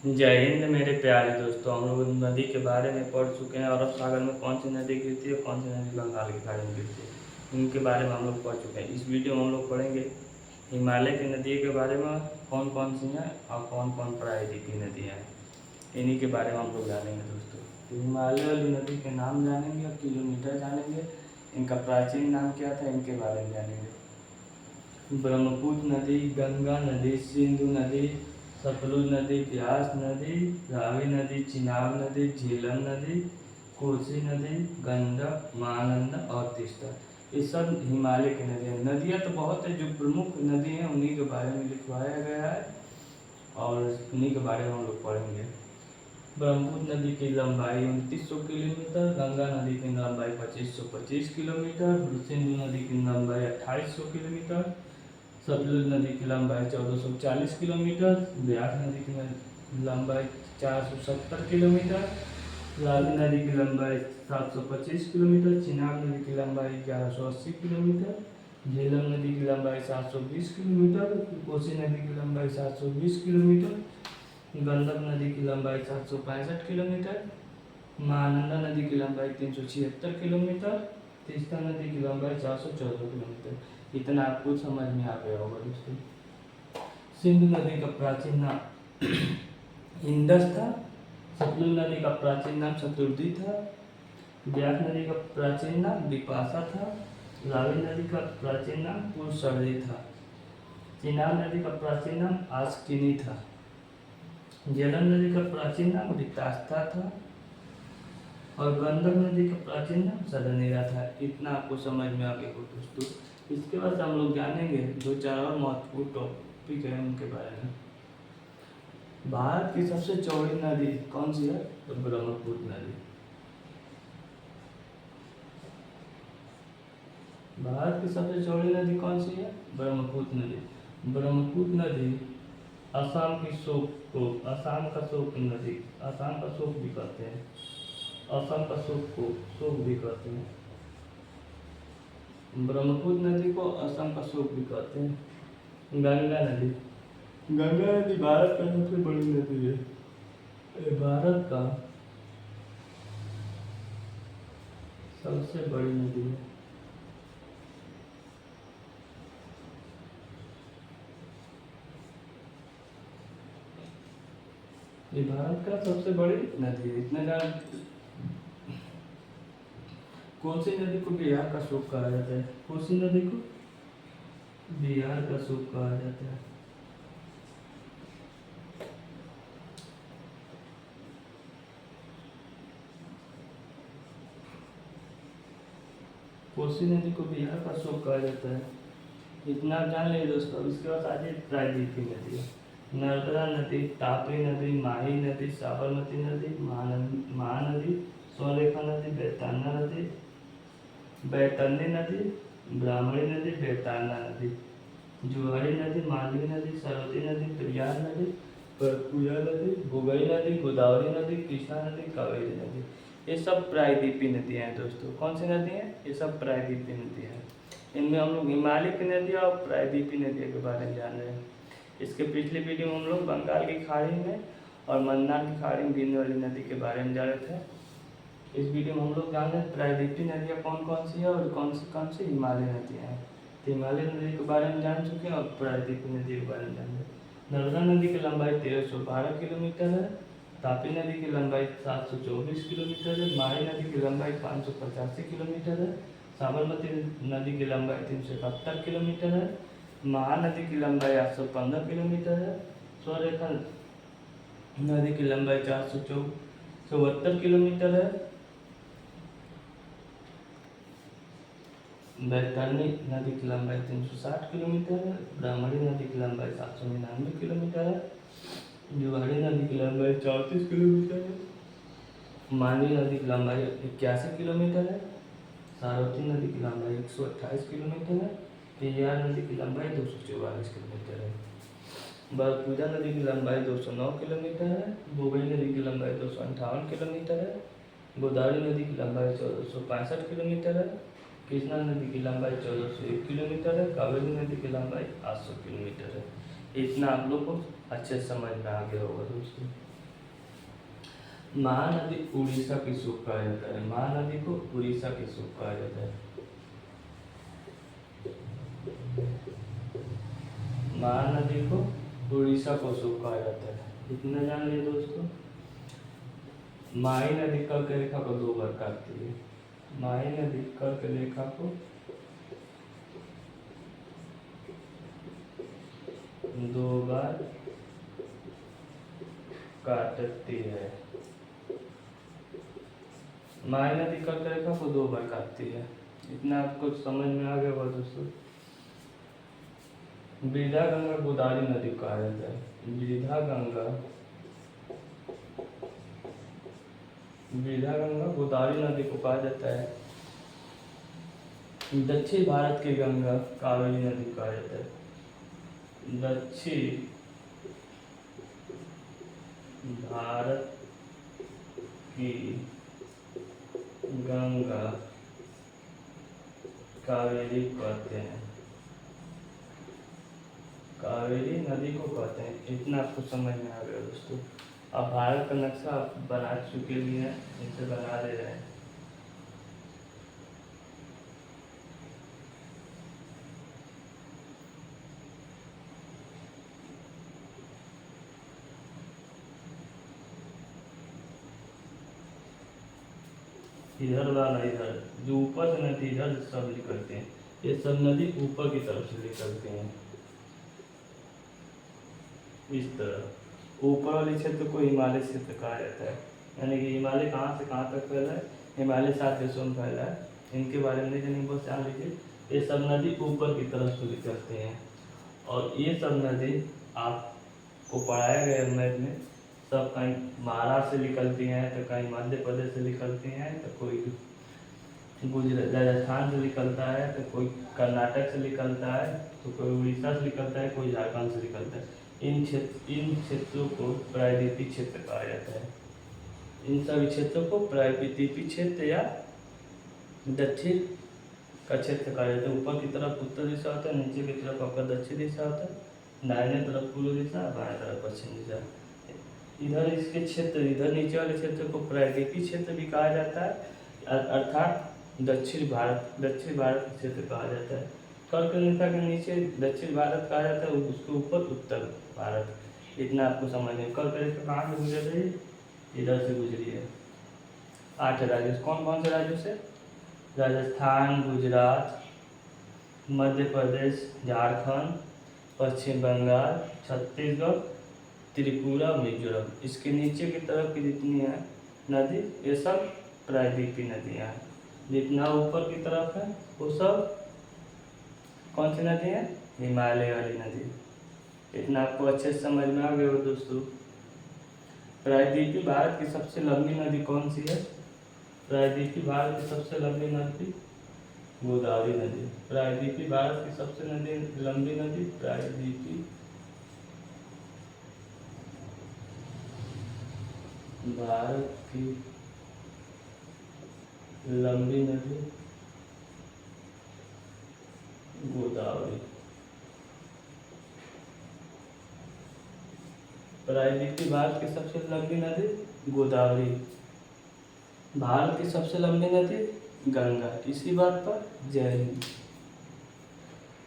जय हिंद मेरे प्यारे दोस्तों। हम लोग नदी के बारे में पढ़ चुके हैं। अरब सागर में कौन सी नदी गिरती है, कौन सी नदी बंगाल की खाड़ी में गिरती है, इनके बारे में हम लोग पढ़ चुके हैं। इस वीडियो में हम लोग पढ़ेंगे हिमालय की नदी के बारे में, कौन कौन सी हैं और कौन कौन प्रायद्वीपीय नदियाँ हैं, इन्हीं के बारे में हम लोग जानेंगे दोस्तों। तो हिमालय वाली नदी के नाम जानेंगे और किलोमीटर जानेंगे, इनका प्राचीन नाम क्या था, इनके बारे में जानेंगे। ब्रह्मपुत्र नदी, गंगा नदी, सिंधु नदी, सतलुज नदी, ब्यास नदी, रावी नदी, चिनाब नदी, झेलम नदी, कोसी नदी, गंडक, महानंदा और तीस्ता, ये सब हिमालय की नदियाँ। नदियाँ तो बहुत है, जो प्रमुख नदी हैं उन्हीं के बारे में लिखवाया गया है और उन्हीं के बारे में हम लोग पढ़ेंगे। ब्रह्मपुत्र नदी की लंबाई 2900 किलोमीटर, गंगा नदी की लंबाई 2525 किलोमीटर, सिंधु नदी की लंबाई 2800 किलोमीटर, सतलुज नदी की लंबाई 1440 किलोमीटर, ब्यास नदी की लंबाई 470 किलोमीटर, रावी नदी की लंबाई 725 किलोमीटर, चिनाब नदी की लंबाई 1180 किलोमीटर, झेलम नदी की लंबाई 720 किलोमीटर, कोसी नदी की लंबाई 720 किलोमीटर, गंडक नदी की लंबाई 765 किलोमीटर, महानंदा नदी की लंबाई 376 किलोमीटर, तीस्ता नदी की लंबाई 414 किलोमीटर। इतना आपको समझ में आ गया होगा दोस्तों। सिंधु नदी का प्राचीन नाम इंडस था, सतलुज नदी का प्राचीन नाम शतुर्दी था, ब्यास नदी का प्राचीन नाम बिपाशा था, रावी नदी का प्राचीन नाम पुरसरदी था, चिनाब नदी का प्राचीन नाम आस्किनी था, झेलम नदी का प्राचीन नाम रितास्ता था और गंडक नदी का प्राचीन नाम सदनीरा था। इतना आपको समझ में आ गया हो दोस्तों। इसके बाद हम लोग जानेंगे दो चार और महत्वपूर्ण टॉपिक है उनके बारे में। भारत की सबसे चौड़ी नदी कौन सी है, तो ब्रह्मपुत्र नदी। भारत की सबसे चौड़ी नदी कौन सी है, ब्रह्मपुत्र नदी। ब्रह्मपुत्र नदी असम की शोक को, असम का शोक नदी, असम का शोक भी कहते हैं, असम का शोक को शोक भी कहते हैं। ब्रह्मपुत्र नदी को असम का शोक भी कहते हैं। गंगा नदी, गंगा नदी भारत का सबसे बड़ी नदी है, भारत का सबसे बड़ी नदी है। ये भारत का सबसे बड़ी नदी है, इतना जान। कोसी नदी को बिहार का शोक कहा जाता है, कोसी नदी को बिहार का शोक कहा जाता है। कोसी नदी को बिहार का शोक कहा जाता है, इतना जान ले दोस्तों। इसके बाद आगे प्रायद्वीपीय नदी है। नर्मदा नदी, तापी नदी, माही नदी, साबरमती नदी, महानदी, स्वर्णरेखा नदी, बैतरणी नदी, ब्राह्मणी नदी, बेताना नदी, जुआरी नदी, मांडवी नदी, सरस्वती नदी, पेरियार नदी, परपुया नदी, भोगई नदी, गोदावरी नदी, कृष्णा नदी, कावेरी नदी, ये सब प्रायद्वीपीय नदियाँ हैं दोस्तों। कौन सी नदी हैं, ये सब प्रायद्वीपीय नदियाँ हैं। इनमें हम लोग हिमालय की नदियाँ और प्रायद्वीपीय नदियों के बारे में जान रहे हैं। इसके पिछले वीडियो में हम लोग बंगाल की खाड़ी में और मन्नार की खाड़ी में गिरने वाली नदी के बारे में जान रहे थे। इस वीडियो में हम लोग जान रहे हैं प्रायद्वीपीय नदियाँ कौन कौन सी है और कौन सी हिमालय नदियाँ हैं। तो हिमालय नदी के बारे में जान चुके हैं और प्रायद्वीपीय नदी के बारे में जान रहे हैं। नर्मदा नदी की लंबाई 1312 किलोमीटर है, तापी नदी की लंबाई 724 किलोमीटर है, माही नदी की लंबाई 585 किलोमीटर है, साबरमती नदी की लंबाई 371 किलोमीटर है, महानदी की लंबाई 815 किलोमीटर है, स्वर्णरेखा नदी की लंबाई 474 किलोमीटर है, बैतरणी नदी की लंबाई 360 किलोमीटर है, ब्राह्मणी नदी की लंबाई 799 किलोमीटर है, जुआरी नदी की लंबाई 34 किलोमीटर है, मांडवी नदी की लंबाई 81 किलोमीटर है, सरस्वती नदी की लंबाई 128 किलोमीटर है, पेरियार नदी की लंबाई 244 किलोमीटर है, बरपुजा नदी की लंबाई 209 किलोमीटर है, भोगई नदी की लंबाई 258 किलोमीटर है, गोदावरी नदी की लंबाई 1465 किलोमीटर है, कृष्णा नदी की लंबाई 1401 किलोमीटर है, कावेरी नदी की लंबाई 800 किलोमीटर है। इतना आप लोग को अच्छे समझ में आ गया होगा दोस्तों। महानदी उड़ीसा की सूख कहा जाता है। महानदी को उड़ीसा की सूख कहा जाता है। महानदी को उड़ीसा को सूख कहा जाता है। इतना जान लिए दोस्तों। माही नदी कर्क रेखा को 2 बार काटती है। माही नदी कर्क रेखा को 2 बार काटती है। माही नदी कर्क रेखा को 2 बार काटती है। इतना आपको समझ में आ गया होगा दोस्तों। वृद्धा गंगा गोदावरी नदी को कहा जाता है। वृद्धा गंगा गोदावरी नदी को कहा जाता है। दक्षिण भारत की गंगा कावेरी नदी को कहा जाता है। दक्षिण भारत की गंगा कावेरी कहते हैं। कावेरी नदी को कहते हैं। इतना आपको समझ में आ गया दोस्तों। अब भारत का नक्शा आप बना चुके भी हैं, इसे बना दे रहे हैं। इधर वाला इधर जो ऊपर से नदी इधर सब निकलते हैं। ये सब नदी ऊपर की तरफ से निकलते हैं। इस तरह ऊपर वाले क्षेत्र को हिमालय क्षेत्र कहा जाता है। यानी कि हिमालय कहाँ से कहाँ तक फैला है? हिमालय 7 देशों में फैला है। इनके बारे में नहीं बस जान लीजिए। ये सब नदी ऊपर की तरफ से निकलते हैं और ये सब नदी आपको पढ़ाया गया मैथ में। सब कहीं महाराष्ट्र से निकलती हैं, तो कहीं मध्य प्रदेश से निकलती हैं, तो कोई राजस्थान से निकलता है, तो कोई कर्नाटक से निकलता है, तो कोई उड़ीसा से निकलता है, कोई झारखंड से निकलता है। इन क्षेत्रों को प्रायद्वीपीय क्षेत्र कहा जाता है। इन सभी क्षेत्रों को प्रायद्वीपीय क्षेत्र या दक्षिण का क्षेत्र कहा जाता है। ऊपर की तरफ उत्तर दिशा होता है, नीचे की तरफ आपका दक्षिण दिशा होता है, दाहिने तरफ पूर्व दिशा, बाएं तरफ पश्चिम दिशा। इधर इसके क्षेत्र, इधर नीचे वाले क्षेत्र को प्रायद्वीपीय क्षेत्र भी कहा जाता है, अर्थात दक्षिण भारत क्षेत्र कहा जाता है। कर्क रेखा के नीचे दक्षिण भारत कहा जाता है, उसके ऊपर उत्तर भारत। इतना आपको समझ में। कर्क रेखा कहाँ से गुजर रही है? इधर से गुजरी है। 8 राज्य। कौन कौन से राज्यों से? राजस्थान, गुजरात, मध्य प्रदेश, झारखंड, पश्चिम बंगाल, छत्तीसगढ़, त्रिपुरा, मिजोरम। इसके नीचे की तरफ की जितनी है नदी, ये सब प्रायद्वीपीय नदियाँ हैं। जितना ऊपर की तरफ है वो सब कौन सी नदी है? हिमालय वाली नदी। इतना आपको अच्छे से समझ में आ गया हो दोस्तों। प्रायद्वीपीय भारत की सबसे लंबी नदी कौन सी है? प्रायद्वीपीय भारत की सबसे लंबी नदी गोदावरी नदी। प्रायद्वीपीय भारत की सबसे लंबी नदी प्रायद्वीपीय भारत की लंबी नदी गोदावरी। प्रायद्वीपीय भारत की सबसे लंबी नदी गोदावरी। भारत की सबसे लंबी नदी गंगा। इसी बात पर जय हिंद।